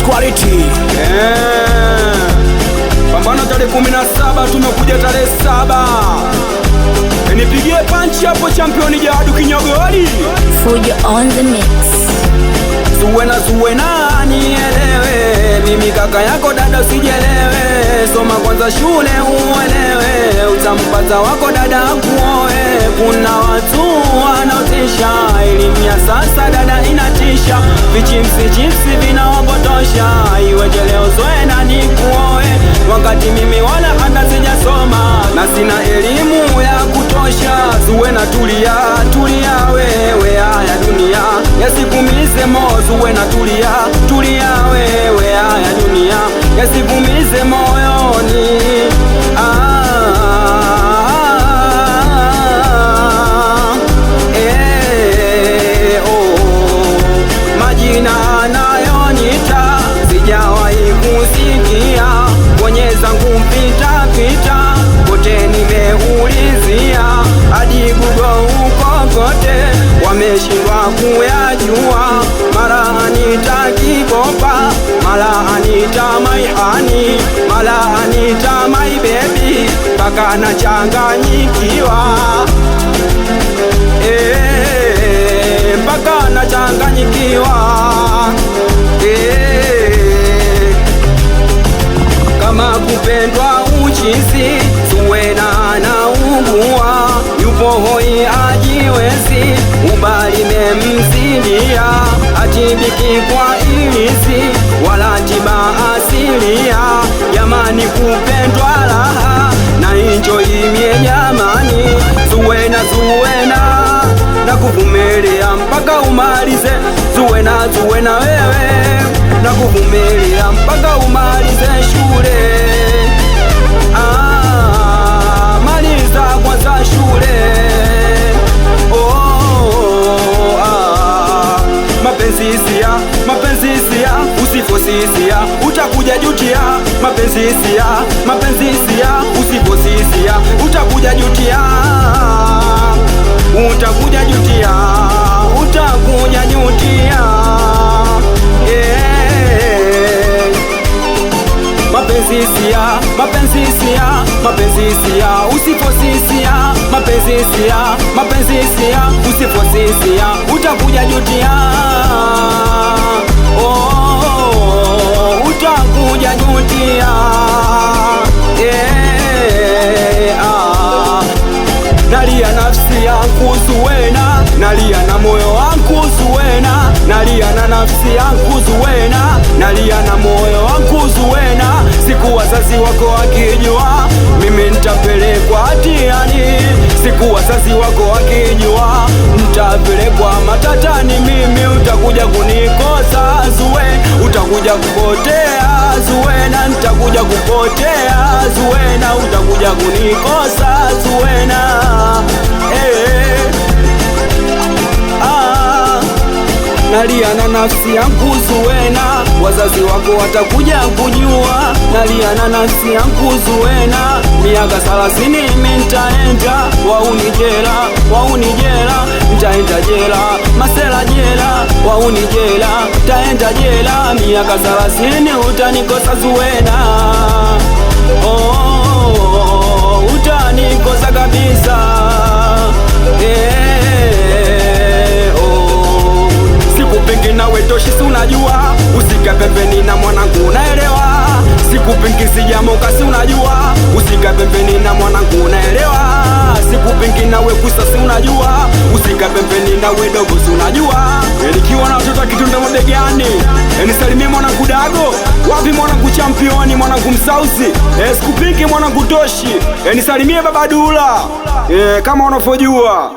quality. Pambano tarehe 17, tumekuja tarehe 7. Nipigie punch hapo championi Jadu Kinyogoli. Fujo on the mix. Zuwena nielewe, mimi kaka yako dada usijelewe. Soma kwanza shule uelewe, utampata wako dada kuoe. Kuna watu wanaotisha, elimu ya sasa dada inatisha. Vichipsi vinawapotosha, iweje leo Zuwena ni kuoe wakati mimi wala hata sijasoma na sina elimu ya kutosha. Zuwena tulia wewe, haya dunia yasikumize moyo. Zuwena tulia wewe, haya dunia yasikumize moyoni. Majina anayonita sijawahi kusikia, kwenye zangu pita kote nimeulizia, hadi Google huko kote wameshindwa kuyajua. Mara anita Kibopa, mara anita my honey, mara anita my baby, mpaka nachanganyikiwa, mpaka nachanganyikiwa. Kama kupendwa uchizi, Zuwena anaugua, yupo hoi ajiwezi, ubali memzidia, atibiki kwa ilisi, wala tiba asilia. Jamani kupendwa raha, na enjoy mie jamani. Zuwena na kuvumilia mpaka umalize. Zuwena wewe, na kuvumilia mpaka umalize shule. Maliza kwanza shule. Mapenzi sia, usifosisia, utakuja jutia. Mapenzi sia, usifosisia, utakuja jutia. Utakuja jutia. Mapenzi sia, usifosisia. Mapenzi sia, usifosisia, utakuja jutia. Utakuja jutia. Nalia nafsi yangu Zuwena, nalia na moyo wangu Zuwena, nalia na nafsi yangu Zuwena, nalia na moyo wangu Zuwena. Siku wazazi wako wakijua, mimi nitapelekwa hatiani. Siku wazazi wako wakijua, nitapelekwa matatani. Mimi utakuja kunikosa Zuwena, utakuja kupotea Zuwena, nitakuja kupotea Zuwena, utakuja kunikosa Zuwena. Nalia na nafsi yangu Zuwena, wazazi wako watakuja kujua. Nalia na nafsi yangu Zuwena, miaka 30 mimi nitaenda. Wauni jela, nitaenda jela. Masela jela, wauni jela, nitaenda jela. Miaka 30 utanikosa Zuwena. Utanikosa kabisa. Sikupingi nawe toshi, si unajua, usika pembeni na mwanangu unaelewa. Sikupingi sijamoka, si unajua, usika pembeni na mwanangu unaelewa. Sikupingi nawe kusa, si unajua, usika pembeni nawe dogo, si unajua. Nikiwa na watoto kitunda mabegani, nisalimie mwanangu Dago. Wapi mwanangu championi, mwanangu Msauzi. Sikupingi mwanangu Toshi, nisalimie baba Dula. Kama unavyojua